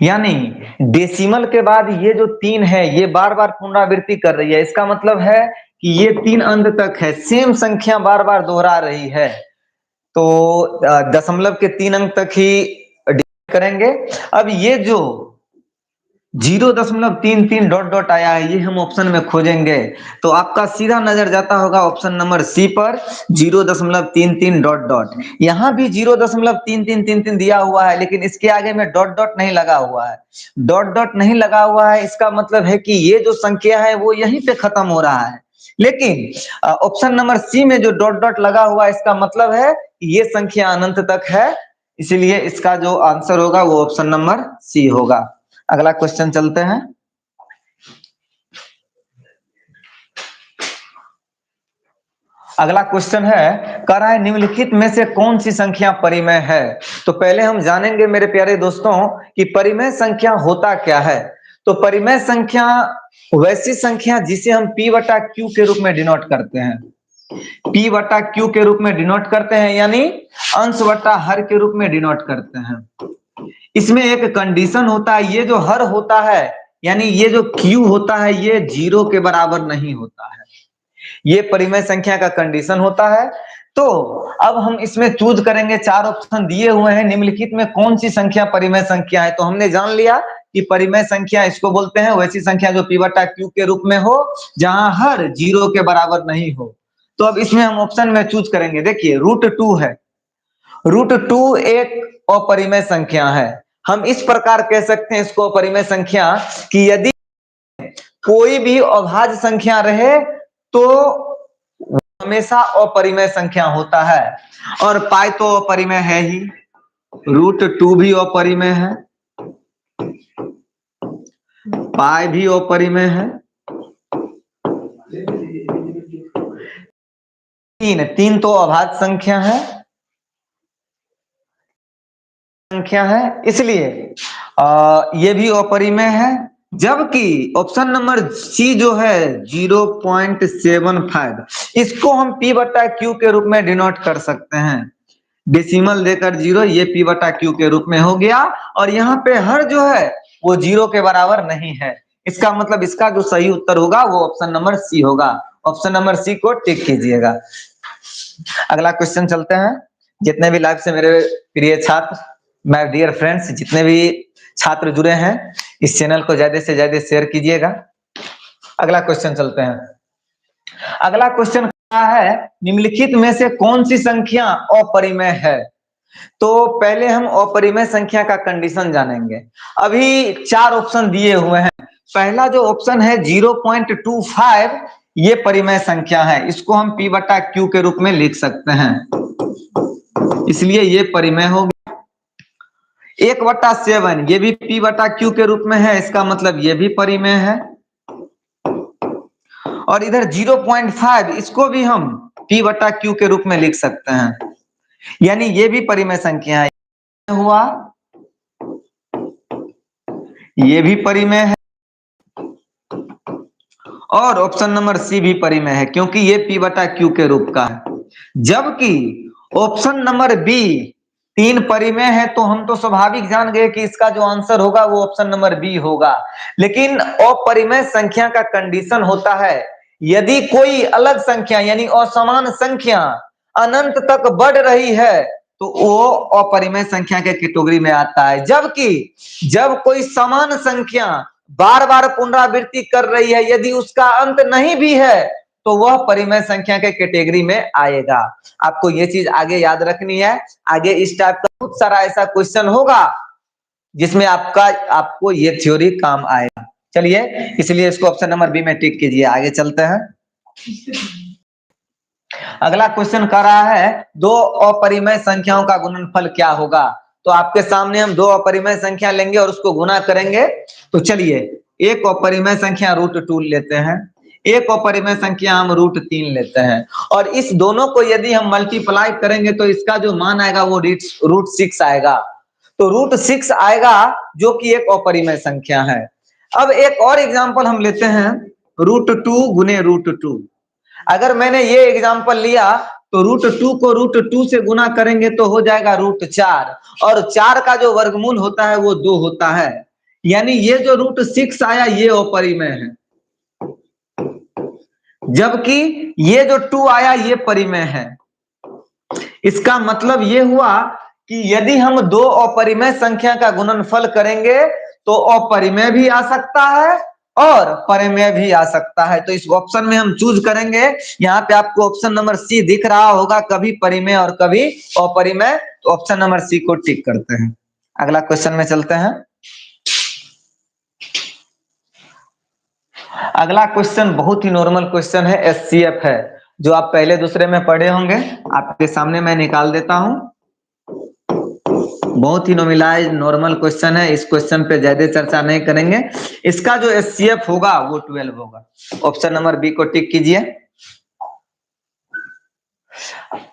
यानी डेसिमल के बाद ये जो 3 है ये बार बार पुनरावृत्ति कर रही है, इसका मतलब है कि ये 3 अंक तक है, सेम संख्या बार बार दोहरा रही है। तो दशमलव के 3 अंक तक ही करेंगे। अब ये जो 0.33 डॉट डॉट आया है ये हम ऑप्शन में खोजेंगे, तो आपका सीधा नजर जाता होगा ऑप्शन नंबर सी पर 0.33 डॉट डॉट। यहाँ भी 0.3333 दिया हुआ है, लेकिन इसके आगे में डॉट डॉट नहीं लगा हुआ है। डॉट डॉट नहीं लगा हुआ है, इसका मतलब है कि ये जो संख्या है वो यहीं पे खत्म हो रहा है। लेकिन ऑप्शन नंबर सी में जो डॉट डॉट लगा हुआ है, इसका मतलब है ये संख्या अनंत तक है, इसलिए इसका जो आंसर होगा वो ऑप्शन नंबर सी होगा। अगला क्वेश्चन चलते हैं। अगला क्वेश्चन है, कह रहा है निम्नलिखित में से कौन सी संख्या परिमेय है। तो पहले हम जानेंगे मेरे प्यारे दोस्तों कि परिमेय संख्या होता क्या है। तो परिमेय संख्या वैसी संख्या जिसे हम p बटा q के रूप में डिनोट करते हैं, p बटा q के रूप में डिनोट करते हैं, यानी अंश बटा हर के रूप में डिनोट करते हैं। इसमें एक कंडीशन होता है, ये जो हर होता है यानी ये जो q होता है ये 0 के बराबर नहीं होता है, ये परिमेय संख्या का कंडीशन होता है। तो अब हम इसमें चूज करेंगे, 4 ऑप्शन दिए हुए हैं, निम्नलिखित में कौन सी संख्या परिमेय संख्या है। तो हमने जान लिया कि परिमेय संख्या इसको बोलते हैं वैसी संख्या जो p बटा q के रूप में हो, जहां हर 0 के बराबर नहीं हो। तो अब इसमें हम ऑप्शन में चूज करेंगे, देखिए √2 है, √2 एक अपरिमेय संख्या है। हम इस प्रकार कह सकते हैं इसको अपरिमेय संख्या कि यदि कोई भी अभाज्य संख्या रहे तो हमेशा अपरिमेय संख्या होता है, और पाई तो अपरिमेय है ही, √2 भी अपरिमेय है, पाई भी अपरिमेय है, 3 तो अभाज्य संख्या है, इसलिए ये भी अपरिमेय है। जबकि ऑप्शन नंबर सी जो है 0.75, इसको हम p बटा q के रूप में डिनोट कर सकते हैं, डेसिमल देकर 0, ये p बटा q के रूप में हो गया, और यहाँ पे हर जो है वो 0 के बराबर नहीं है। इसका मतलब इसका जो सही उत्तर होगा वो ऑप्शन नंबर सी होगा। ऑप्शन नंबर सी को टिक कीजिएगा। अगला क्वेश्चन चलते हैं। जितने भी लाइव से मेरे प्रिय छात्र, माय डियर फ्रेंड्स, जितने भी छात्र जुड़े हैं इस चैनल को ज्यादा से ज्यादा शेयर कीजिएगा। अगला क्वेश्चन चलते हैं। अगला क्वेश्चन क्या है, निम्नलिखित में से कौन सी संख्या अपरिमेय है। तो पहले हम अपरिमेय संख्या का कंडीशन जानेंगे। अभी 4 ऑप्शन दिए हुए हैं, पहला जो ऑप्शन है 0.25, ये परिमेय संख्या है, इसको हम p बटा q के रूप में लिख सकते हैं, इसलिए ये परिमेय हो गया। 1/7 ये भी p बटा q के रूप में है, इसका मतलब ये भी परिमेय है। और इधर 0.5 इसको भी हम p बटा q के रूप में लिख सकते हैं, यानी ये भी परिमेय संख्या है हुआ, ये भी परिमेय है, और ऑप्शन नंबर सी भी परिमेय है क्योंकि ये p बटा q के रूप का है। जबकि ऑप्शन नंबर बी 3 परिमेय है, तो हम तो स्वाभाविक जान गए कि इसका जो आंसर होगा वो ऑप्शन नंबर बी होगा। लेकिन अपरिमेय संख्या का कंडीशन होता है यदि कोई अलग संख्या यानी असमान संख्या अनंत तक बढ़ रही है तो वो अपरिमेय संख्या के कैटेगरी में आता है। जबकि जब कोई समान संख्या बार बार पुनरावृत्ति कर रही है, यदि उसका अंत नहीं भी है तो वह परिमेय संख्या के कैटेगरी में आएगा। आपको ये चीज आगे याद रखनी है। आगे इस टाइप का बहुत सारा ऐसा क्वेश्चन होगा जिसमें आपको ये थ्योरी काम आएगा। चलिए, इसलिए इसको ऑप्शन नंबर बी में टिक कीजिए। आगे चलते हैं। अगला क्वेश्चन कर रहा है दो अपरिमेय संख्याओं का गुणनफल क्या होगा। तो आपके सामने हम दो अपरिमेय संख्या लेंगे और उसको गुना करेंगे। तो चलिए, एक अपरिमेय संख्या √2 लेते हैं, एक अपरिमेय संख्या हम √3 लेते हैं, और इस दोनों को यदि हम मल्टीप्लाई करेंगे तो इसका जो मान आएगा वो √6 आएगा। तो √6 आएगा जो कि एक अपरिमेय संख्या है। अब एक और एग्जांपल हम लेते हैं, √2 गुने √2। अगर मैंने ये एग्जांपल लिया तो √2 को √2 से गुना करेंगे तो हो जाएगा √4, और 4 का जो वर्गमूल होता है वो 2 होता है। यानी ये जो √6 आया ये अपरिमेय है, जबकि ये जो 2 आया ये परिमेय है। इसका मतलब ये हुआ कि यदि हम दो अपरिमेय संख्या का गुणनफल करेंगे तो अपरिमेय भी आ सकता है और परिमेय भी आ सकता है। तो इस ऑप्शन में हम चूज करेंगे। यहाँ पे आपको ऑप्शन नंबर सी दिख रहा होगा, कभी परिमेय और कभी अपरिमेय। तो ऑप्शन नंबर सी को टिक करते हैं। अगला क्वेश्चन में चलते हैं। अगला क्वेश्चन बहुत ही नॉर्मल क्वेश्चन है, एचसीएफ है, जो आप पहले दूसरे में पढ़े होंगे। आपके सामने मैं निकाल देता हूं। बहुत ही नॉर्मलाइज नॉर्मल क्वेश्चन है, इस क्वेश्चन पे ज्यादा चर्चा नहीं करेंगे। इसका जो एचसीएफ होगा वो 12 होगा। ऑप्शन नंबर बी को टिक कीजिए।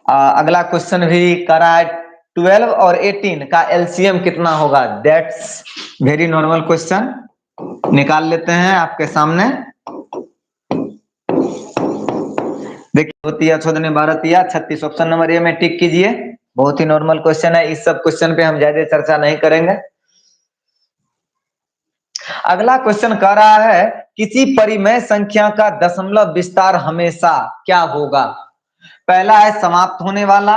अगला क्वेश्चन भी करा है, 12 और 18 का एलसीएम कितना होगा। दैट्स वेरी नॉर्मल क्वेश्चन, निकाल लेते हैं आपके सामने। देखिए, 12 36। ऑप्शन नंबर ए में टिक कीजिए। बहुत ही नॉर्मल क्वेश्चन है, इस सब क्वेश्चन पे हम ज्यादा चर्चा नहीं करेंगे। अगला क्वेश्चन कह रहा है, किसी परिमेय संख्या का दशमलव विस्तार हमेशा क्या होगा। पहला है समाप्त होने वाला,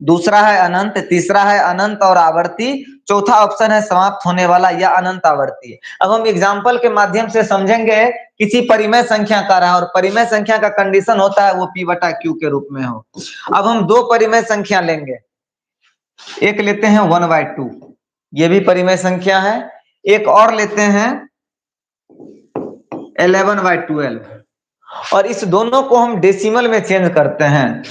दूसरा है अनंत, तीसरा है अनंत और आवर्ती, चौथा ऑप्शन है समाप्त होने वाला या अनंत आवर्ती। अब हम एग्जाम्पल के माध्यम से समझेंगे। किसी परिमेय संख्या का रहा, और परिमेय संख्या का कंडीशन होता है वो P/Q के रूप में हो। अब हम दो परिमेय संख्या लेंगे, एक लेते हैं 1/2, ये भी परिमेय संख्या है। एक और लेते हैं 11/12, और इस दोनों को हम डेसिमल में चेंज करते हैं।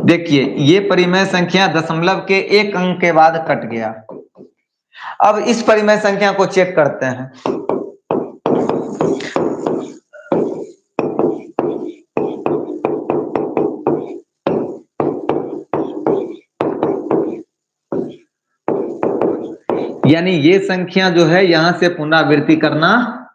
देखिए, ये परिमेय संख्या दशमलव के एक अंक के बाद कट गया। अब इस परिमेय संख्या को चेक करते हैं। यानी ये संख्या जो है यहां से पुनरावृत्ति करना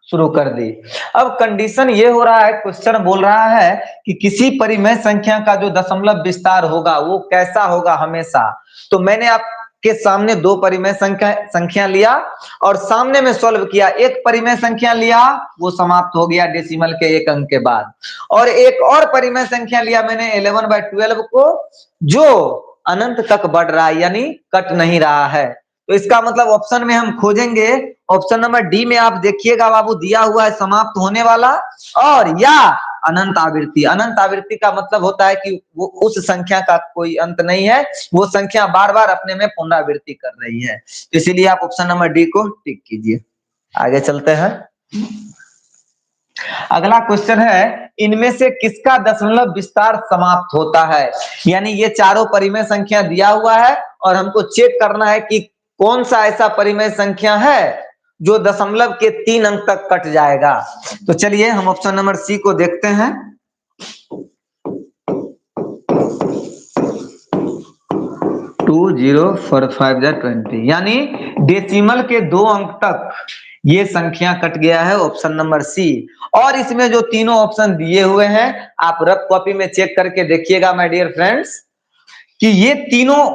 शुरू कर दी। अब कंडीशन ये हो रहा है, क्वेश्चन बोल रहा है कि किसी परिमेय संख्या का जो दशमलव विस्तार होगा वो कैसा होगा हमेशा। तो मैंने आपके सामने दो परिमेय संख्या लिया और सामने में सॉल्व किया। एक परिमेय संख्या लिया, वो समाप्त हो गया डेसिमल के एक अंक के बाद, और एक और परिमेय संख्या लिया मैंने 11/12 को, जो अनंत तक बढ़ रहा है, यानी कट नहीं रहा है। तो इसका मतलब ऑप्शन में हम खोजेंगे, ऑप्शन नंबर डी में आप देखिएगा बाबू, दिया हुआ है समाप्त होने वाला और या अनंत आवृत्ति। अनंत आवृत्ति का मतलब होता है कि वो उस संख्या का कोई अंत नहीं है, वो संख्या बार बार अपने में पुनरावृत्ति कर रही है। तो इसीलिए आप ऑप्शन नंबर डी को टिक कीजिए। आगे चलते हैं। अगला क्वेश्चन है, इनमें से किसका दशमलव विस्तार समाप्त होता है। यानी ये चारों परिमेय संख्या दिया हुआ है और हमको चेक करना है कि कौन सा ऐसा परिमेय संख्या है जो दशमलव के 3 अंक तक कट जाएगा। तो चलिए हम ऑप्शन नंबर सी को देखते हैं। टू 0 4 5 20, यानी डेसिमल के 2 अंक तक ये संख्या कट गया है, ऑप्शन नंबर सी। और इसमें जो तीनों ऑप्शन दिए हुए हैं आप रफ कॉपी में चेक करके देखिएगा माय डियर फ्रेंड्स, कि ये तीनों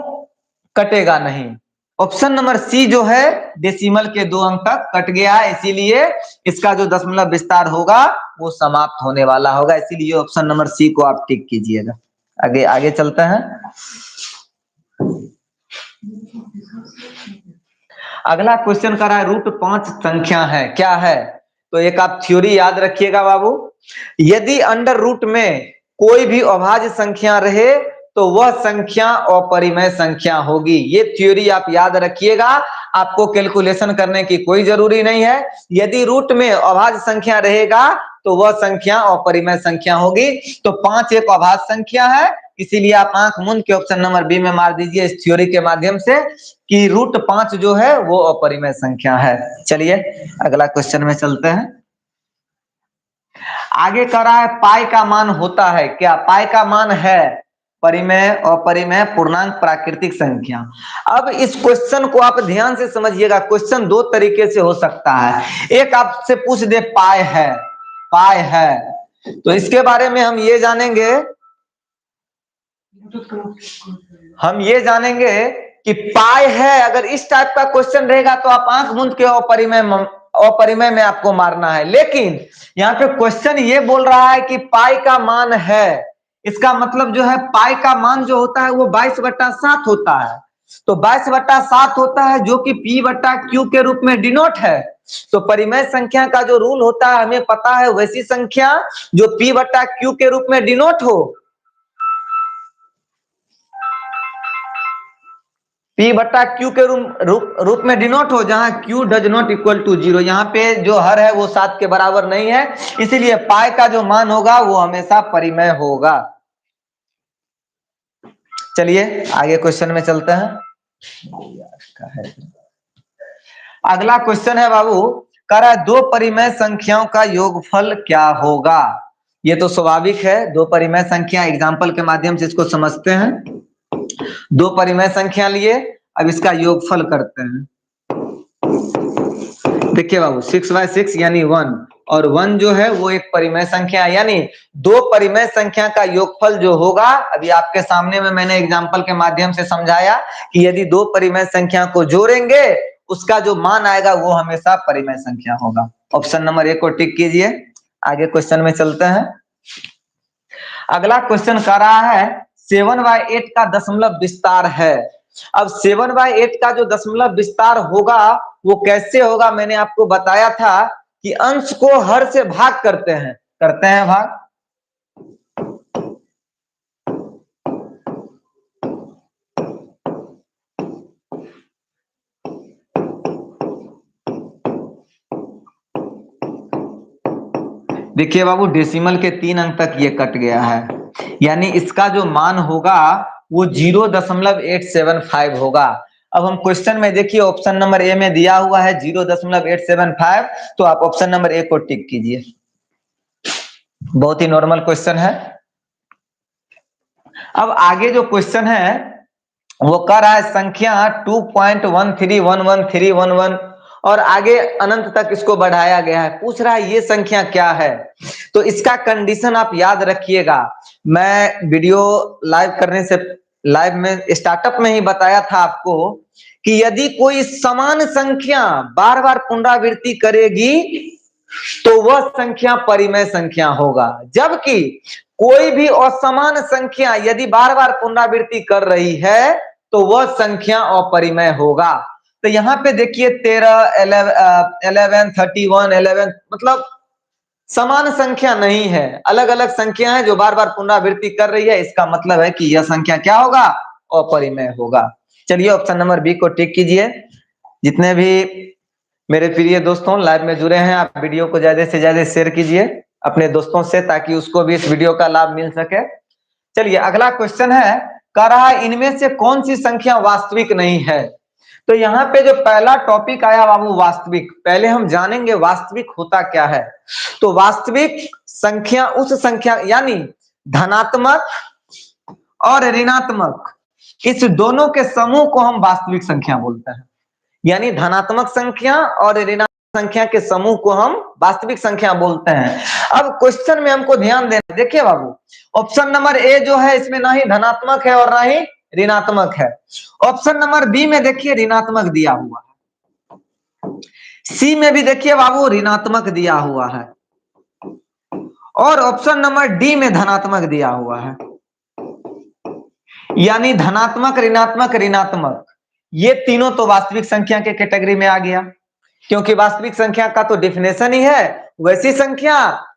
कटेगा नहीं। ऑप्शन नंबर सी जो है डेसिमल के 2 अंक तक कट गया है, इसीलिए इसका जो दशमलव विस्तार होगा वो समाप्त होने वाला होगा। इसीलिए ऑप्शन नंबर सी को आप टिक कीजिएगा। आगे आगे चलते हैं। अगला क्वेश्चन कर रहा है, √5 संख्या है, क्या है। तो एक आप थ्योरी याद रखिएगा बाबू, यदि अंडर रूट में कोई भी अभाज्य संख्या रहे तो वह संख्या अपरिमेय संख्या होगी। ये थ्योरी आप याद रखिएगा, आपको कैलकुलेशन करने की कोई जरूरी नहीं है। यदि रूट में अभाज्य संख्या रहेगा तो वह संख्या अपरिमेय संख्या होगी। तो 5 एक अभाज्य संख्या है, इसीलिए आप आंख मूंद के ऑप्शन नंबर बी में मार दीजिए इस थ्योरी के माध्यम से कि √5 जो है वो अपरिमेय संख्या है। चलिए अगला क्वेश्चन में चलते हैं। आगे कह रहा है, पाई का मान होता है क्या। पाई का मान है परिमेय, अपरिमेय, पूर्णांक, प्राकृतिक संख्या। अब इस क्वेश्चन को आप ध्यान से समझिएगा। क्वेश्चन दो तरीके से हो सकता है। एक आपसे पूछ दे पाई है, पाई है, तो इसके बारे में हम ये जानेंगे कि पाई है। अगर इस टाइप का क्वेश्चन रहेगा तो आप आंख मूंद के अपरिमेय में आपको मारना है। लेकिन यहाँ पे क्वेश्चन ये बोल रहा है कि पाई का मान है, इसका मतलब जो है पाई का मान जो होता है वो 22/7 होता है। तो 22/7 होता है जो कि P/Q के रूप में डिनोट है। तो परिमेय संख्या का जो रूल होता है हमें पता है, वैसी संख्या जो P/Q के रूप में डिनोट हो, P/Q के रूप में डिनोट हो, जहां Q does not equal to 0। यहाँ पे जो हर है वो 7 के बराबर नहीं है, इसीलिए पाई का जो मान होगा वो हमेशा परिमेय होगा। चलिए आगे क्वेश्चन में चलते हैं। अगला क्वेश्चन है बाबू, कह रहा है दो परिमेय संख्याओं का योगफल क्या होगा। ये तो स्वाभाविक है, दो परिमेय संख्या, एग्जाम्पल के माध्यम से इसको समझते हैं। दो परिमेय संख्या लिए, अब इसका योगफल करते हैं। देखिए बाबू 6/6 यानी 1, और 1 जो है वो एक परिमेय संख्या है, यानी दो परिमेय संख्या का योगफल जो होगा, अभी आपके सामने में मैंने एग्जाम्पल के माध्यम से समझाया कि यदि दो परिमेय संख्या को जोड़ेंगे उसका जो मान आएगा वो हमेशा परिमेय संख्या होगा। ऑप्शन नंबर 1 को टिक कीजिए, आगे क्वेश्चन में चलते हैं। अगला क्वेश्चन कह रहा है 7/8 का दशमलव विस्तार है। अब 7/8 का जो दशमलव विस्तार होगा वो कैसे होगा, मैंने आपको बताया था कि अंश को हर से भाग करते हैं भाग। देखिए बाबू डेसिमल के 3 अंक तक ये कट गया है, यानी इसका जो मान होगा वो 0.875 होगा। अब हम क्वेश्चन में देखिए ऑप्शन नंबर ए में दिया हुआ है 0.875, तो आप ऑप्शन नंबर ए को टिक कीजिए। बहुत ही नॉर्मल क्वेश्चन है। अब आगे जो क्वेश्चन है वो कह रहा है संख्या 2.131111 और आगे अनंत तक इसको बढ़ाया गया है। पूछ रहा है ये संख्या क्या है। तो इसका कंडीशन आप याद रखिएगा, मैं वीडियो लाइव में स्टार्टअप में ही बताया था आपको कि यदि कोई समान संख्या बार बार पुनरावृत्ति करेगी तो वह संख्या परिमेय संख्या होगा, जबकि कोई भी असमान संख्या यदि बार बार पुनरावृत्ति कर रही है तो वह संख्या अपरिमेय होगा। तो यहाँ पे देखिए 13, 11, 31, 11 मतलब समान संख्या नहीं है, अलग अलग संख्या है जो बार बार पुनरावृत्ति कर रही है। इसका मतलब है कि यह संख्या क्या होगा, अपरिमेय होगा। चलिए ऑप्शन नंबर बी को टिक कीजिए। जितने भी मेरे प्रिय दोस्तों लाइव में जुड़े हैं, आप वीडियो को ज्यादा से ज्यादा शेयर कीजिए अपने दोस्तों से, ताकि उसको भी इस वीडियो का लाभ मिल सके। चलिए अगला क्वेश्चन है, कह रहा है इनमें से कौन सी संख्या वास्तविक नहीं है। तो यहाँ पे जो पहला टॉपिक आया बाबू वास्तविक, पहले हम जानेंगे वास्तविक होता क्या है। तो वास्तविक संख्या उस संख्या यानी धनात्मक और ऋणात्मक, इस दोनों के समूह को हम वास्तविक संख्या बोलते हैं। यानी धनात्मक संख्या और ऋणात्मक संख्या के समूह को हम वास्तविक संख्या बोलते हैं। अब क्वेश्चन में हमको ध्यान देना, देखिए बाबू ऑप्शन नंबर ए जो है इसमें ना ही धनात्मक है और ना ही ऋणात्मक है। ऑप्शन नंबर बी में देखिए ऋणात्मक दिया हुआ है, सी में भी देखिए बाबू ऋणात्मक दिया हुआ है, और ऑप्शन नंबर डी में धनात्मक दिया हुआ है। यानी धनात्मक ऋणात्मक ऋणात्मक ये तीनों तो वास्तविक संख्या के कैटेगरी में आ गया, क्योंकि वास्तविक संख्या का तो डेफिनेशन ही है वैसी संख्या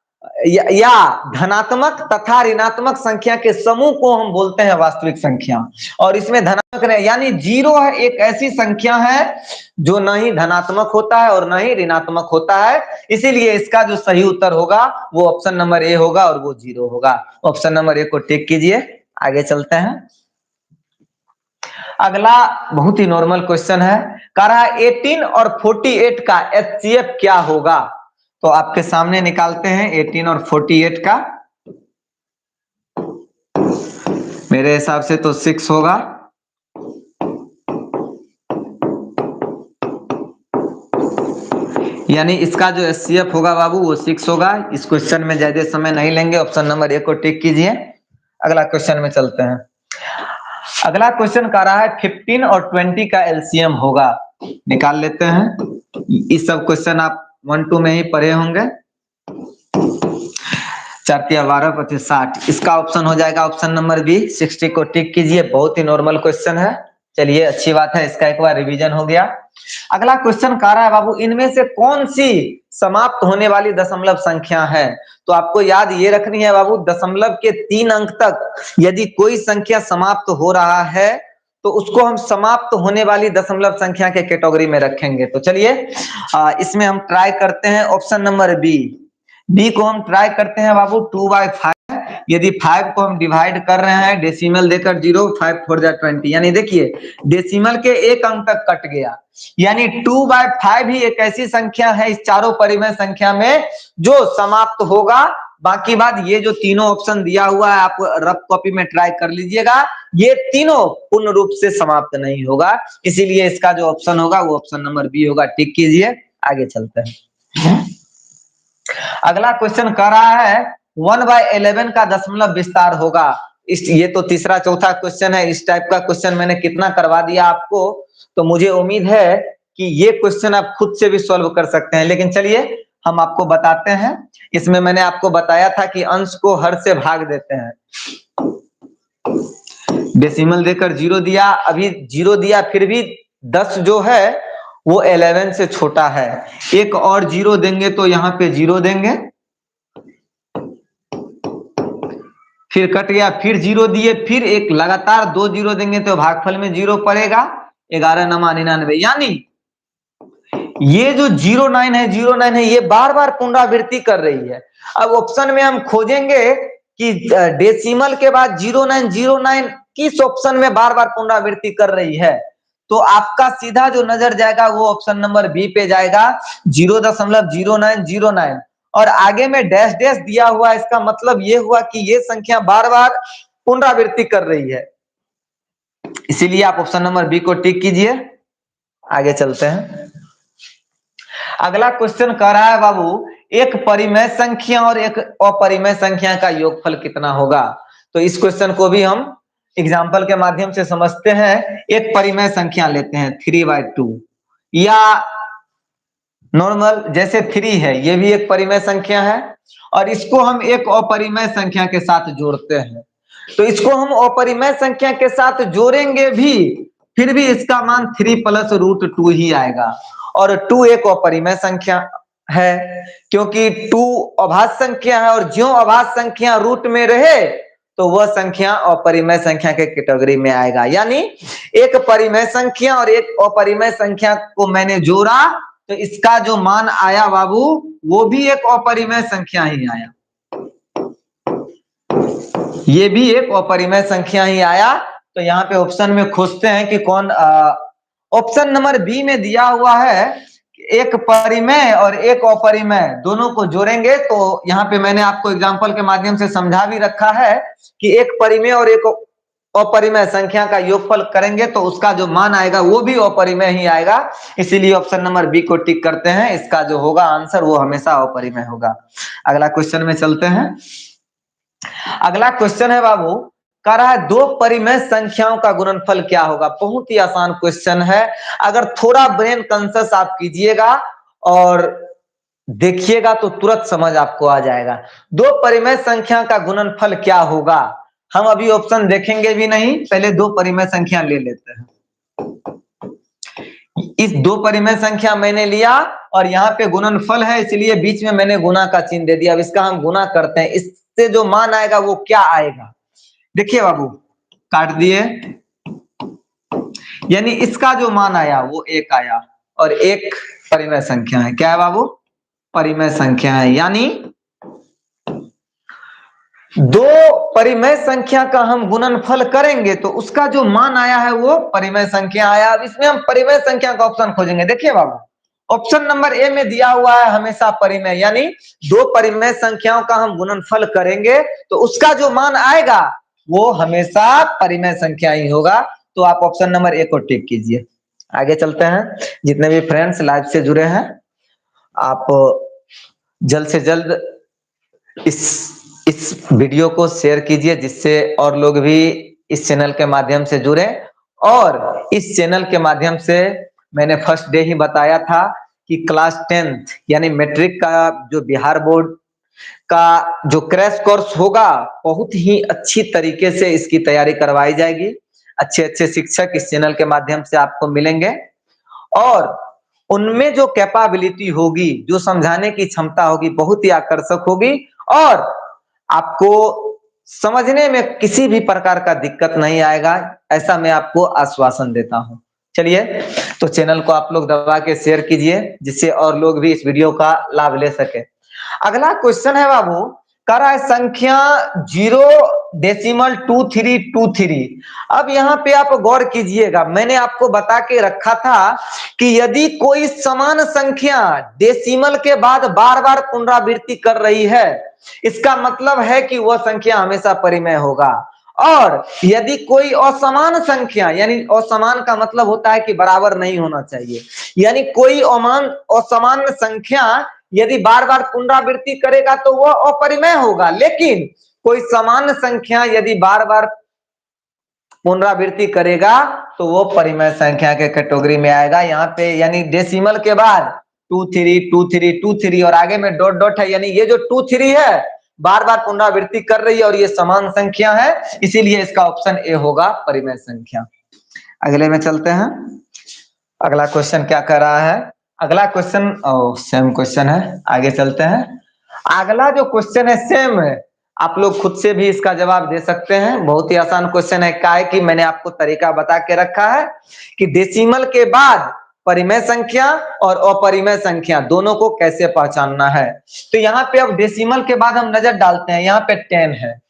या धनात्मक तथा ऋणात्मक संख्या के समूह को हम बोलते हैं वास्तविक संख्या। और इसमें धनात्मक यानी 0 है, एक ऐसी संख्या है जो न ही धनात्मक होता है और न ही ऋणात्मक होता है, इसीलिए इसका जो सही उत्तर होगा वो ऑप्शन नंबर ए होगा और वो 0 होगा। ऑप्शन नंबर ए को टिक कीजिए, आगे चलते हैं। अगला बहुत ही नॉर्मल क्वेश्चन है, कह रहा है 18 और 48 का एचसीएफ क्या होगा। तो आपके सामने निकालते हैं 18 और 48 का। मेरे हिसाब से तो 6 होगा। यानी इसका जो एचसीएफ होगा बाबू वो 6 होगा। इस क्वेश्चन में ज्यादा समय नहीं लेंगे, ऑप्शन नंबर ए को टिक कीजिए। अगला क्वेश्चन में चलते हैं। अगला क्वेश्चन कह रहा है 15 और 20 का एलसीएम होगा, निकाल लेते हैं। इस सब क्वेश्चन आप 1-2 में ही पढ़े होंगे। 4 × 12 = 25 60। इसका ऑप्शन हो जाएगा ऑप्शन नंबर बी, 60 को टिक कीजिए। बहुत ही नॉर्मल क्वेश्चन है। चलिए अच्छी बात है, इसका एक बार रिवीजन हो गया। अगला क्वेश्चन कह रहा है बाबू इनमें से कौन सी समाप्त होने वाली दशमलव संख्या है। तो आपको याद ये रखनी है बाबू, दशमलव के 3 अंक तक यदि कोई संख्या समाप्त हो रहा है तो उसको हम समाप्त होने वाली दशमलव संख्या के कैटेगरी में रखेंगे। तो चलिए इसमें हम ट्राई करते हैं ऑप्शन नंबर बी को हम ट्राई करते हैं बाबू 2/5। यदि 5 को हम डिवाइड कर रहे हैं डेसिमल देकर 0, 5 4 जा 20, यानी देखिए डेसिमल के 1 अंक तक कट गया, यानी 2/5 ही एक ऐसी संख्या है इस चारों परिमेय संख्या में जो समाप्त होगा। बाकी बात ये जो तीनों ऑप्शन दिया हुआ है आप रफ कॉपी में ट्राई कर लीजिएगा, ये तीनों पूर्ण रूप से समाप्त नहीं होगा, इसीलिए इसका जो ऑप्शन होगा वो ऑप्शन नंबर बी होगा। टिक कीजिए, आगे चलते हैं। अगला क्वेश्चन कह रहा है 1/11 का दशमलव विस्तार होगा। ये तो तीसरा चौथा क्वेश्चन है। इस टाइप का क्वेश्चन मैंने कितना करवा दिया आपको, तो मुझे उम्मीद है कि ये क्वेश्चन आप खुद से भी सॉल्व कर सकते हैं। लेकिन चलिए हम आपको बताते हैं। इसमें मैंने आपको बताया था कि अंश को हर से भाग देते हैं। डेसिमल देकर 0 दिया, अभी 0 दिया, फिर भी 10 जो है वो 11 से छोटा है। एक और 0 देंगे तो यहाँ पे 0 देंगे, फिर कट गया, फिर 0 दिए, फिर एक लगातार 2 0 देंगे तो भागफल में 0 पड़ेगा। 11 9 99, यानी ये जो 09 है 09 है ये बार बार पुनरावृत्ति कर रही है। अब ऑप्शन में हम खोजेंगे कि डेसिमल के बाद 0909 किस ऑप्शन में बार बार पुनरावृत्ति कर रही है, तो आपका सीधा जो नजर जाएगा वो ऑप्शन नंबर बी पे जाएगा, 0.0909। और आगे में डैश डैश दिया हुआ, इसका मतलब ये हुआ कि ये संख्या बार बार पुनरावृत्ति कर रही है, इसीलिए आप ऑप्शन नंबर बी को टिक कीजिए। आगे चलते हैं। अगला क्वेश्चन कह रहा है बाबू एक परिमेय संख्या और एक अपरिमेय संख्या का योगफल कितना होगा। तो इस क्वेश्चन को भी हम एग्जाम्पल के माध्यम से समझते हैं। एक परिमेय संख्या लेते हैं 3/2, या नॉर्मल जैसे 3 है, ये भी एक परिमेय संख्या है, और इसको हम एक अपरिमेय संख्या के साथ जोड़ते हैं। तो इसको हम अपरिमेय संख्या के साथ जोड़ेंगे भी, फिर भी इसका मान 3 + √2 ही आएगा। और 2 एक अपरिमेय संख्या है, क्योंकि 2 अभाज्य संख्या है, और ज्यों अभाज्य संख्या रूट में रहे तो वह संख्या अपरिमेय संख्या के कैटेगरी में आएगा। यानी एक परिमेय संख्या और एक अपरिमेय संख्या को मैंने जोड़ा तो इसका जो मान आया बाबू वो भी एक अपरिमेय संख्या ही आया, ये भी एक अपरिमेय संख्या ही आया। तो यहाँ पे ऑप्शन में खोजते हैं कि कौन, ऑप्शन नंबर बी में दिया हुआ है एक परिमेय और एक अपरिमेय दोनों को जोड़ेंगे। तो यहाँ पे मैंने आपको एग्जांपल के माध्यम से समझा भी रखा है कि एक परिमेय और एक अपरिमेय संख्या का योगफल करेंगे तो उसका जो मान आएगा वो भी अपरिमेय ही आएगा, इसीलिए ऑप्शन नंबर बी को टिक करते हैं। इसका जो होगा आंसर वो हमेशा अपरिमेय होगा। अगला क्वेश्चन में चलते हैं। अगला क्वेश्चन है बाबू, कह रहा है 2 परिमेय संख्याओं का गुणनफल क्या होगा। बहुत ही आसान क्वेश्चन है, अगर थोड़ा ब्रेन कॉन्शियस आप कीजिएगा और देखिएगा तो तुरंत समझ आपको आ जाएगा। 2 परिमेय संख्या का गुणनफल क्या होगा। हम अभी ऑप्शन देखेंगे भी नहीं, पहले 2 परिमेय संख्या ले लेते हैं। इस 2 परिमेय संख्या मैंने लिया और यहाँ पे गुणनफल है, इसलिए बीच में मैंने गुना का चिन्ह दे दिया। अब इसका हम गुना करते हैं, इससे जो मान आएगा वो क्या आएगा। देखिए बाबू, काट दिए, यानी इसका जो मान आया वो 1 आया, और एक परिमेय संख्या है। क्या है बाबू, परिमेय संख्या है। यानी 2 परिमेय संख्या का हम गुणनफल करेंगे तो उसका जो मान आया है वो परिमेय संख्या आया। अब इसमें हम परिमेय संख्या का ऑप्शन खोजेंगे। देखिए बाबू, ऑप्शन नंबर ए में दिया हुआ है हमेशा परिमेय, यानी 2 परिमेय संख्याओं का हम गुणनफल करेंगे तो उसका जो मान आएगा वो हमेशा परिमेय संख्या ही होगा। तो आप ऑप्शन नंबर ए को टिक कीजिए। आगे चलते हैं। जितने भी फ्रेंड्स लाइव से जुड़े हैं आप जल्द से जल्द इस वीडियो को शेयर कीजिए, जिससे और लोग भी इस चैनल के माध्यम से जुड़े। और इस चैनल के माध्यम से मैंने फर्स्ट डे ही बताया था कि क्लास 10th यानी मैट्रिक का जो बिहार बोर्ड का जो क्रैश कोर्स होगा, बहुत ही अच्छी तरीके से इसकी तैयारी करवाई जाएगी। अच्छे अच्छे शिक्षक इस चैनल के माध्यम से आपको मिलेंगे और उनमें जो कैपेबिलिटी होगी, जो समझाने की क्षमता होगी, बहुत ही आकर्षक होगी और आपको समझने में किसी भी प्रकार का दिक्कत नहीं आएगा, ऐसा मैं आपको आश्वासन देता हूं। चलिए, तो चैनल को आप लोग दबा के शेयर कीजिए, जिससे और लोग भी इस वीडियो का लाभ ले सके। अगला क्वेश्चन है बाबू, कह रहा है संख्या 0.2323। अब यहाँ पे आप गौर कीजिएगा, मैंने आपको बता के रखा था कि यदि कोई समान संख्या डेसिमल के बाद बार बार पुनरावृत्ति कर रही है, इसका मतलब है कि वह संख्या हमेशा परिमेय होगा। और यदि कोई असमान संख्या, यानी असमान का मतलब होता है कि बराबर नहीं होना चाहिए, यानी कोई असमान संख्या यदि बार बार पुनरावृत्ति करेगा तो वह अपरिमेय होगा। लेकिन कोई समान संख्या यदि बार बार पुनरावृत्ति करेगा तो वो परिमेय संख्या के कैटेगरी में आएगा। यहाँ पे यानी डेसिमल के बाद 232323 और आगे में डॉट डॉट है, यानी ये जो 23 है बार बार पुनरावृत्ति कर रही है और ये समान संख्या है, इसीलिए इसका ऑप्शन ए होगा परिमेय संख्या। अगले में चलते हैं। अगला क्वेश्चन क्या कर रहा है? अगला क्वेश्चन सेम क्वेश्चन है, आगे चलते हैं। अगला जो क्वेश्चन है सेम है, आप लोग खुद से भी इसका जवाब दे सकते हैं। बहुत ही आसान क्वेश्चन है। क्या है कि मैंने आपको तरीका बता के रखा है कि डेसिमल के बाद परिमेय संख्या और अपरिमेय संख्या दोनों को कैसे पहचानना है। तो यहाँ पे अब डेसिमल के बाद हम नजर डालते हैं। यहाँ पे 10 है,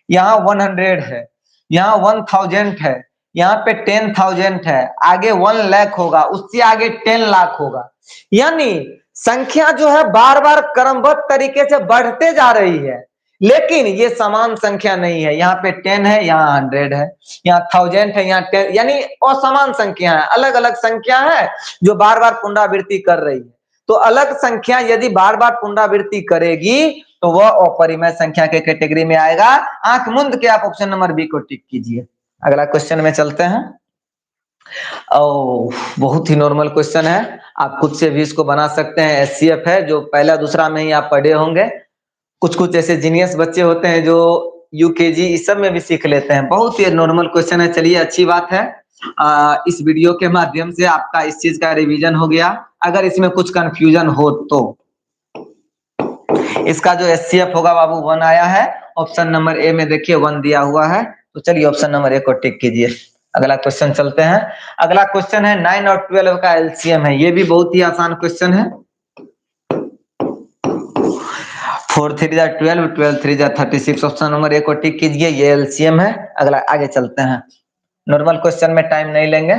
यहाँ 100 है, यहाँ 1000 है, यहाँ पे 10,000 है, आगे 1 लाख होगा, उससे आगे 10 लाख होगा। यानी संख्या जो है बार बार क्रमबद्ध तरीके से बढ़ते जा रही है, लेकिन ये समान संख्या नहीं है। यहाँ पे 10 है, यहाँ 100 है, यहाँ 1000 है, यहाँ 10, यानी असमान संख्या है, अलग अलग संख्या है जो बार बार पुनरावृत्ति कर रही है। तो अलग संख्या यदि बार बार पुनरावृत्ति करेगी तो वह अपरिमेय संख्या के कैटेगरी में आएगा। आंख मूंद के आप ऑप्शन नंबर बी को टिक कीजिए। अगला क्वेश्चन में चलते हैं। बहुत ही नॉर्मल क्वेश्चन है, आप खुद से भी इसको बना सकते हैं। एचसीएफ है, जो पहला दूसरा में ही आप पढ़े होंगे। कुछ कुछ ऐसे जीनियस बच्चे होते हैं जो यूकेजी इस सब में भी सीख लेते हैं। बहुत ही नॉर्मल क्वेश्चन है। चलिए, अच्छी बात है, इस वीडियो के माध्यम से आपका इस चीज का रिवीजन हो गया। अगर इसमें कुछ कंफ्यूजन हो तो इसका जो एचसीएफ होगा बाबू 1 आया है। ऑप्शन नंबर ए में देखिए 1 दिया हुआ है। तो चलिए ऑप्शन नंबर ए को टिक कीजिए। अगला क्वेश्चन चलते हैं। अगला क्वेश्चन है 9 और 12 का एलसीएम है। ये भी बहुत ही आसान क्वेश्चन है। 4 3 जा 12, 12 3 जा 36। ऑप्शन नंबर ए को टिक कीजिए, ये एलसीएम है। अगला आगे चलते हैं। नॉर्मल क्वेश्चन में टाइम नहीं लेंगे।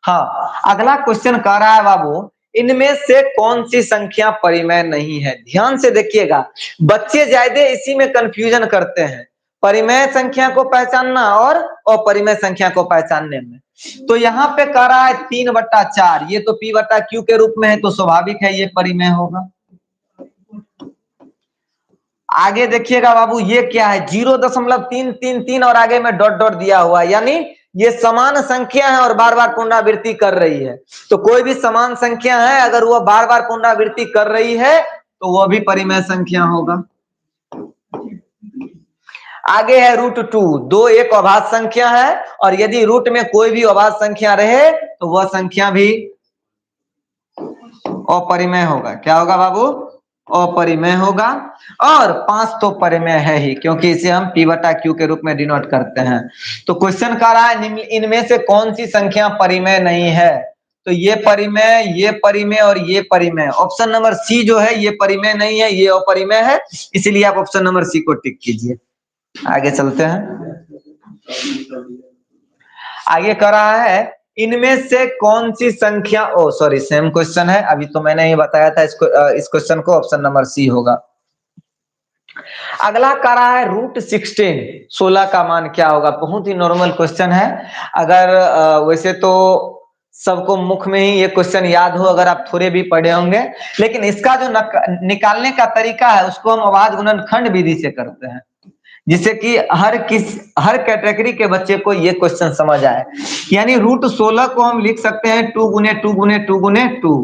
हाँ, अगला क्वेश्चन कह रहा है बाबू, इनमें से कौन सी संख्या परिमेय नहीं है। ध्यान से देखिएगा, बच्चे ज्यादा इसी में कंफ्यूजन करते हैं, परिमेय संख्या को पहचानना और अपरिमेय संख्या को पहचानने में। तो यहाँ पे कह रहा है 3/4, ये तो P/Q के रूप में है, तो स्वाभाविक है ये परिमेय होगा। आगे देखिएगा बाबू, ये क्या है 0.333 और आगे में डॉट डॉट दिया हुआ है, यानी ये समान संख्या है और बार बार पुनरावृत्ति कर रही है। तो कोई भी समान संख्या है, अगर वह बार बार पुनरावृत्ति कर रही है तो वह भी परिमेय संख्या होगा। आगे है √2, 2 एक अभाज्य संख्या है और यदि रूट में कोई भी अभाज्य संख्या रहे तो वह संख्या भी अपरिमेय होगा। क्या होगा बाबू? अपरिमेय होगा। और 5 तो परिमेय है ही, क्योंकि इसे हम P/Q के रूप में डिनोट करते हैं। तो क्वेश्चन कह रहा है इनमें से कौन सी संख्या परिमेय नहीं है। तो ये परिमेय और ये परिमेय। ऑप्शन नंबर सी जो है ये परिमेय नहीं है, ये अपरिमेय है, इसलिए आप ऑप्शन नंबर सी को टिक कीजिए। आगे चलते हैं। आगे कह रहा है इनमें से कौन सी संख्या, सॉरी सेम क्वेश्चन है, अभी तो मैंने ही बताया था इसको, इस क्वेश्चन को ऑप्शन नंबर सी होगा। अगला कह रहा है √16, 16 का मान क्या होगा। बहुत ही नॉर्मल क्वेश्चन है। अगर वैसे तो सबको मुख में ही ये क्वेश्चन याद हो अगर आप थोड़े भी पढ़े होंगे, लेकिन इसका जो निकालने का तरीका है उसको हम अभाज्य गुणनखंड विधि से करते हैं, जिससे कि हर कैटेगरी के बच्चे को ये क्वेश्चन समझ आए। यानी √16 को हम लिख सकते हैं 2 गुने 2 गुने 2 गुने 2।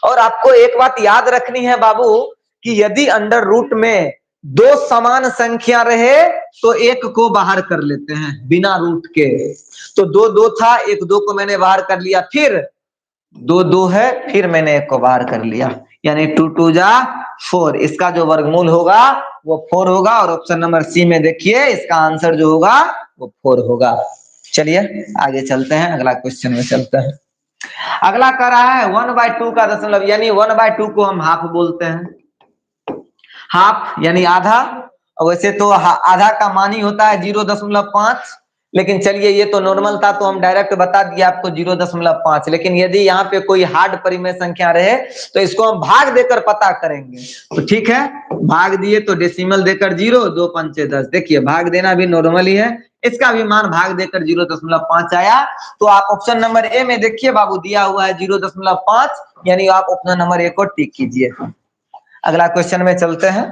और आपको एक बात याद रखनी है बाबू कि यदि अंडर रूट में दो समान संख्या रहे तो एक को बाहर कर लेते हैं बिना रूट के। तो 2 2 था, एक 2 को मैंने बाहर कर लिया, फिर 2 2 है, फिर मैंने एक को बाहर कर लिया, यानी 2 2 जा 4। इसका जो वर्गमूल होगा वो 4 होगा। और ऑप्शन नंबर सी में देखिए इसका आंसर जो होगा वो 4 होगा। चलिए आगे चलते हैं, अगला क्वेश्चन में चलते हैं। अगला कर रहा है 1/2 का दशमलव, यानी 1/2 को हम हाफ बोलते हैं। हाफ यानी आधा, और वैसे तो आधा का मान ही होता है 0.5, लेकिन चलिए ये तो नॉर्मल था तो हम डायरेक्ट बता दिए आपको 0.5। लेकिन यदि यहाँ पे कोई हार्ड परिमेय संख्या रहे तो इसको हम भाग देकर पता करेंगे। तो ठीक है, भाग दिए तो डेसिमल देकर 0, 2 5 10। देखिए भाग देना भी नॉर्मल ही है, इसका भी मान भाग देकर 0.5 आया। तो आप ऑप्शन नंबर ए में देखिए बाबू दिया हुआ है 0.5, यानी आप ऑप्शन नंबर ए को टिक कीजिए। अगला क्वेश्चन में चलते हैं।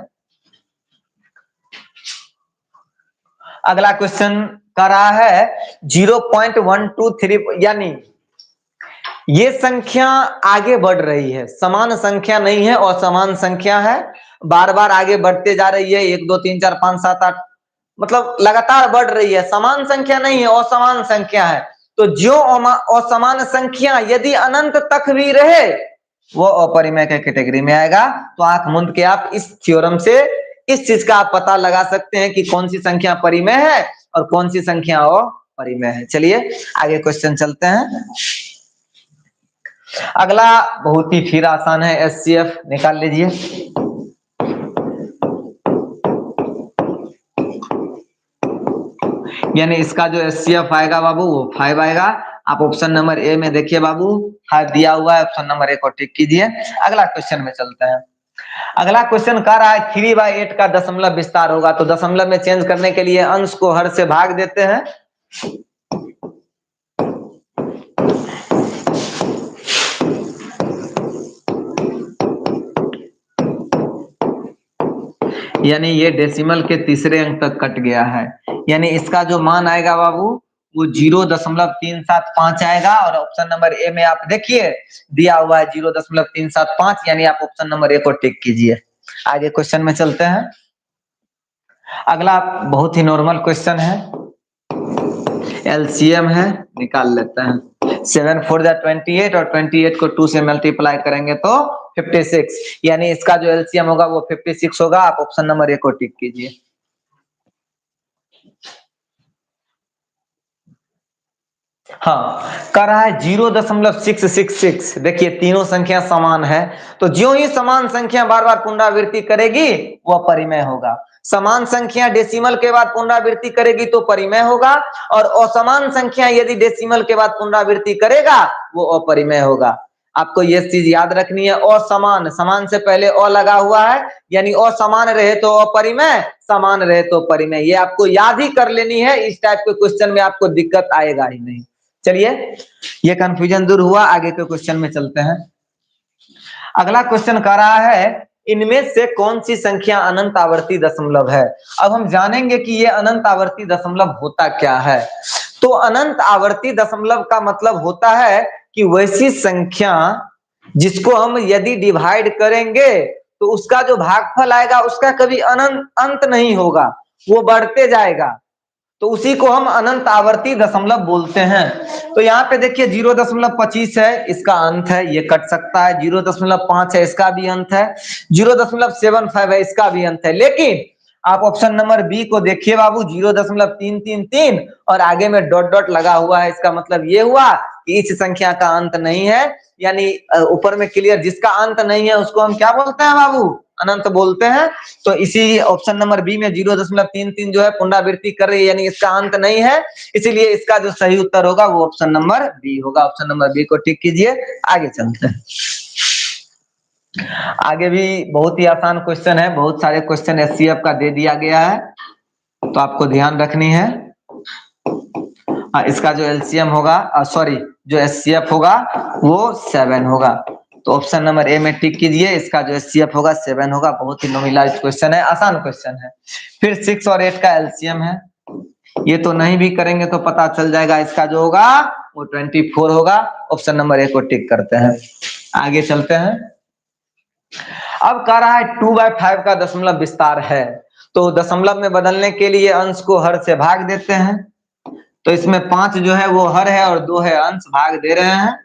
अगला क्वेश्चन कर रहा है 0.123, यानी ये संख्या आगे बढ़ रही है, समान संख्या नहीं है, असमान संख्या है, बार बार आगे बढ़ते जा रही है। 1 2 3 4 5 7 8, मतलब लगातार बढ़ रही है, समान संख्या नहीं है, असमान संख्या है। तो जो असमान संख्या यदि अनंत तक भी रहे वो अपरिमेय के कैटेगरी में आएगा। तो आंख मूंद के आप इस थ्योरम से इस चीज का आप पता लगा सकते हैं कि कौन सी संख्या परिमेय है और कौन सी संख्या अपरिमेय है। चलिए आगे क्वेश्चन चलते हैं। अगला बहुत ही फिर आसान है, एचसीएफ निकाल लीजिए। यानी इसका जो एचसीएफ आएगा बाबू वो 5 आएगा। आप ऑप्शन नंबर ए में देखिए बाबू 5 दिया हुआ है, ऑप्शन नंबर ए को टिक कीजिए। अगला क्वेश्चन में चलते हैं। अगला क्वेश्चन कह रहा है 3/8 का दशमलव विस्तार होगा। तो दशमलव में चेंज करने के लिए अंश को हर से भाग देते हैं। यानी ये डेसिमल के तीसरे अंक तक कट गया है, यानी इसका जो मान आएगा बाबू वो 0.375 आएगा। और ऑप्शन नंबर ए में आप देखिए दिया हुआ है 0.375, यानी आप ऑप्शन नंबर ए को टिक कीजिए। आगे क्वेश्चन में चलते हैं। अगला बहुत ही नॉर्मल क्वेश्चन है, एलसीएम है, निकाल लेते हैं। 7 4 28 और 28 को 2 से मल्टीप्लाई करेंगे तो 56, यानी इसका जो एलसीएम होगा वो 56 होगा। आप ऑप्शन नंबर ए को टिक कीजिए। हाँ, कर रहा है 0.666। देखिए तीनों संख्या समान है, तो जो ही समान संख्या बार बार पुनरावृत्ति करेगी वो अपरिमेय होगा। समान संख्या डेसिमल के बाद पुनरावृत्ति करेगी तो परिमेय होगा, और असमान संख्या यदि डेसिमल के बाद पुनरावृत्ति करेगा वो अपरिमेय होगा। आपको ये चीज याद रखनी है। असमान, समान से पहले अ लगा हुआ है, यानी असमान रहे तो अपरिमेय, समान रहे तो परिमेय। ये आपको याद ही कर लेनी है, इस टाइप के क्वेश्चन में आपको दिक्कत आएगा ही नहीं। चलिए ये कंफ्यूजन दूर हुआ, आगे के क्वेश्चन में चलते हैं। अगला क्वेश्चन कह रहा है इनमें से कौन सी संख्या अनंत आवर्ती दशमलव है। अब हम जानेंगे कि ये अनंत आवर्ती दशमलव होता क्या है। तो अनंत आवर्ती दशमलव का मतलब होता है कि वैसी संख्या जिसको हम यदि डिवाइड करेंगे तो उसका जो भागफल आएगा उसका कभी अनंत अंत नहीं होगा, वो बढ़ते जाएगा। तो उसी को हम अनंत आवर्ती दशमलव बोलते हैं। तो यहाँ पे देखिए 0.25 है, इसका अंत है, ये कट सकता है। 0.5 है, इसका भी अंत है। 0.75 है, इसका भी अंत है। लेकिन आप ऑप्शन नंबर बी को देखिए बाबू 0.333 और आगे में डॉट डॉट लगा हुआ है। इसका मतलब ये हुआ कि इस संख्या का अंत नहीं है, यानी ऊपर में क्लियर, जिसका अंत नहीं है उसको हम क्या बोलते हैं बाबू, अनंत बोलते हैं। तो इसी ऑप्शन नंबर बी में 0.33 जो है पुनरावृत्ति कर रही है, यानी इसका अंत नहीं है, इसीलिए इसका जो सही उत्तर होगा वो ऑप्शन नंबर बी होगा। ऑप्शन नंबर बी को टिक कीजिए। आगे चलते हैं। आगे भी बहुत ही आसान क्वेश्चन है, बहुत सारे क्वेश्चन एचसीएफ का दे दिया गया है, तो आपको ध्यान रखनी है। हाँ, इसका जो एलसीएम होगा, सॉरी, जो एचसीएफ होगा वो 7 होगा। तो ऑप्शन नंबर ए में टिक कीजिए, इसका जो एचसीएफ होगा 7 होगा। बहुत ही नॉर्मलाइज्ड क्वेश्चन है, आसान क्वेश्चन है। फिर 6 और 8 का एलसीएम है, ये तो नहीं भी करेंगे तो पता चल जाएगा, इसका जो होगा वो 24 होगा। ऑप्शन नंबर ए को टिक करते हैं, आगे चलते हैं। अब कह रहा है 2/5 का दशमलव विस्तार है, तो दशमलव में बदलने के लिए अंश को हर से भाग देते हैं। तो इसमें 5 जो है वो हर है और 2 है अंश, भाग दे रहे हैं।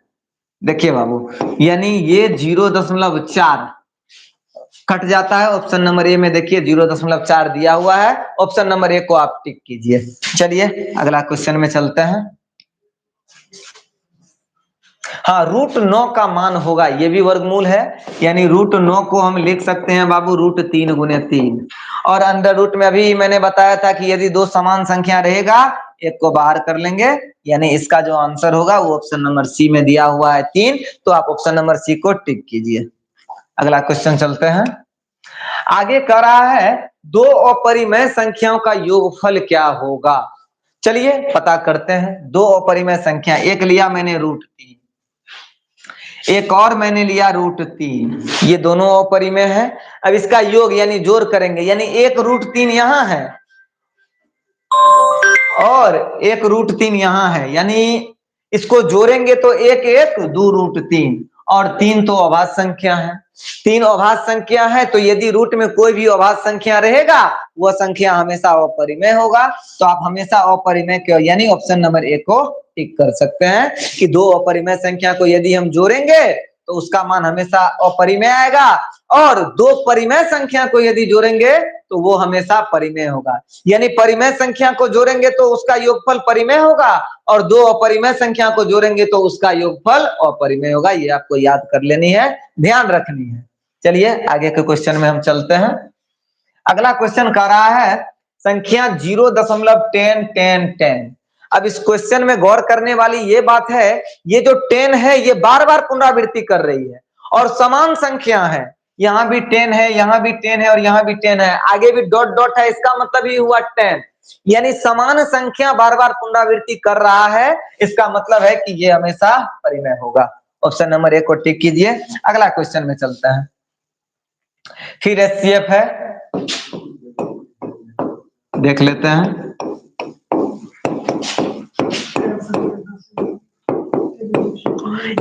देखिए बाबू, यानी ये 0.4 कट जाता है। ऑप्शन नंबर ए में देखिए 0.4 दिया हुआ है। ऑप्शन नंबर ए को आप टिक कीजिए। चलिए अगला क्वेश्चन में चलते हैं। हाँ, √9 का मान होगा, ये भी वर्गमूल है, यानी √9 को हम लिख सकते हैं बाबू √3 गुने 3। और अंडर रूट में अभी मैंने बताया था कि यदि दो समान संख्या रहेगा, एक को बाहर कर लेंगे, यानी इसका जो आंसर होगा वो ऑप्शन नंबर सी में दिया हुआ है 3। तो आप ऑप्शन नंबर सी को टिक कीजिए। अगला क्वेश्चन चलते हैं। आगे कह रहा है दो अपरिमेय संख्याओं का योगफल क्या होगा। चलिए पता करते हैं। दो अपरिमेय संख्या, एक लिया मैंने √3, एक और मैंने लिया √3, ये दोनों अपरिमेय है। अब इसका योग यानी जोड़ करेंगे, यानी एक √3 यहां है और एक √3 यहां है, यानी इसको जोड़ेंगे तो एक एक 2 √3, और 3 तो अभाज्य संख्या है। 3 अभाज्य संख्या है, तो यदि रूट में कोई भी अभाज्य संख्या रहेगा वह संख्या हमेशा अपरिमेय होगा। तो आप हमेशा अपरिमेय के, यानी ऑप्शन नंबर ए को टिक कर सकते हैं कि दो अपरिमेय संख्या को यदि हम जोड़ेंगे तो उसका मान हमेशा अपरिमेय आएगा, और दो परिमेय संख्या को यदि जोड़ेंगे तो वो हमेशा परिमेय होगा। यानी परिमेय संख्या को जोड़ेंगे तो उसका योगफल परिमेय होगा, और दो अपरिमेय संख्या को जोड़ेंगे तो उसका योगफल अपरिमेय होगा। ये आपको याद कर लेनी है, ध्यान रखनी है। चलिए आगे के क्वेश्चन में हम चलते हैं। अगला क्वेश्चन कह रहा है संख्या 0.101010। अब इस क्वेश्चन में गौर करने वाली ये बात है, ये जो 10 है ये बार बार पुनरावृत्ति कर रही है और समान संख्या है। यहाँ भी 10 है, यहाँ भी 10 है और यहाँ भी 10 है, आगे भी डॉट डॉट है, इसका मतलब ही हुआ 10। यानी समान संख्या बार बार पुनरावृत्ति कर रहा है, इसका मतलब है कि ये हमेशा परिमेय होगा। ऑप्शन नंबर ए को टिक कीजिए। अगला क्वेश्चन में चलते हैं। फिर एचसीएफ है, देख लेते हैं।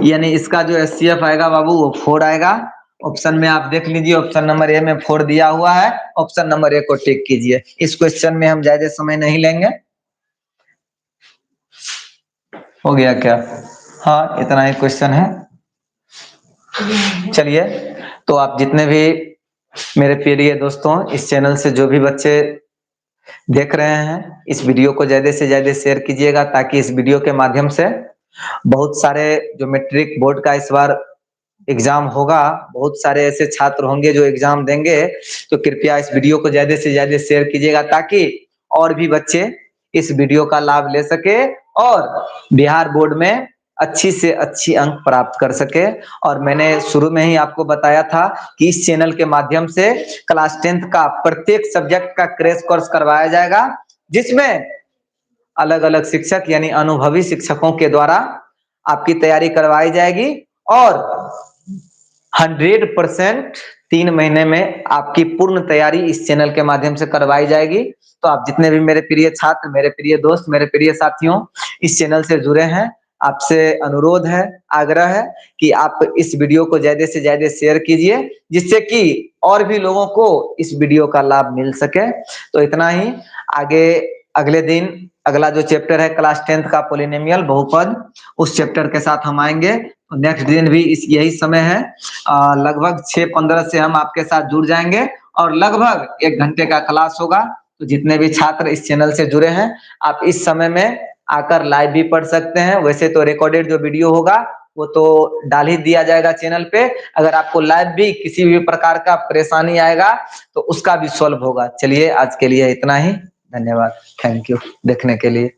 यानी इसका जो एचसीएफ आएगा बाबू वो 4 आएगा। ऑप्शन में आप देख लीजिए, ऑप्शन नंबर ए में 4 दिया हुआ है। ऑप्शन नंबर ए को टिक कीजिए। इस क्वेश्चन में हम ज्यादा समय नहीं लेंगे। हो गया क्या? हाँ, इतना ही क्वेश्चन है। चलिए, तो आप जितने भी मेरे प्रिय दोस्तों, इस चैनल से जो भी बच्चे देख रहे हैं, इस वीडियो को ज्यादा से ज्यादा शेयर कीजिएगा, ताकि इस वीडियो के माध्यम से बहुत सारे जो मैट्रिक बोर्ड का इस बार एग्जाम होगा, बहुत सारे ऐसे छात्र होंगे जो एग्जाम देंगे। तो कृपया इस वीडियो को ज्यादा से ज्यादा शेयर कीजिएगा, ताकि और भी बच्चे इस वीडियो का लाभ ले सके और बिहार बोर्ड में अच्छी से अच्छी अंक प्राप्त कर सके। और मैंने शुरू में ही आपको बताया था कि इस चैनल के माध्यम से क्लास 10th का प्रत्येक सब्जेक्ट का क्रैश कोर्स करवाया जाएगा, जिसमें अलग अलग शिक्षक यानी अनुभवी शिक्षकों के द्वारा आपकी तैयारी करवाई जाएगी, और 100% 3 महीने में आपकी पूर्ण तैयारी इस चैनल के माध्यम से करवाई जाएगी। तो आप जितने भी मेरे प्रिय छात्र, मेरे प्रिय दोस्त, मेरे प्रिय साथियों इस चैनल से जुड़े हैं, आपसे अनुरोध है, आग्रह है कि आप इस वीडियो को ज्यादा से ज्यादा शेयर कीजिए, जिससे कि और भी लोगों को इस वीडियो का लाभ मिल सके। तो इतना ही। आगे अगले दिन अगला जो चैप्टर है क्लास 10th का पॉलिनोमियल बहुपद, उस चैप्टर के साथ हम आएंगे। तो नेक्स्ट दिन भी इस यही समय है, लगभग 6:15 से हम आपके साथ जुड़ जाएंगे और लगभग 1 घंटे का क्लास होगा। तो जितने भी छात्र इस चैनल से जुड़े हैं, आप इस समय में आकर लाइव भी पढ़ सकते हैं। वैसे तो रिकॉर्डेड जो वीडियो होगा वो तो डाल ही दिया जाएगा चैनल पे। अगर आपको लाइव भी किसी भी प्रकार का परेशानी आएगा तो उसका भी सॉल्व होगा। चलिए आज के लिए इतना ही, धन्यवाद, थैंक यू देखने के लिए।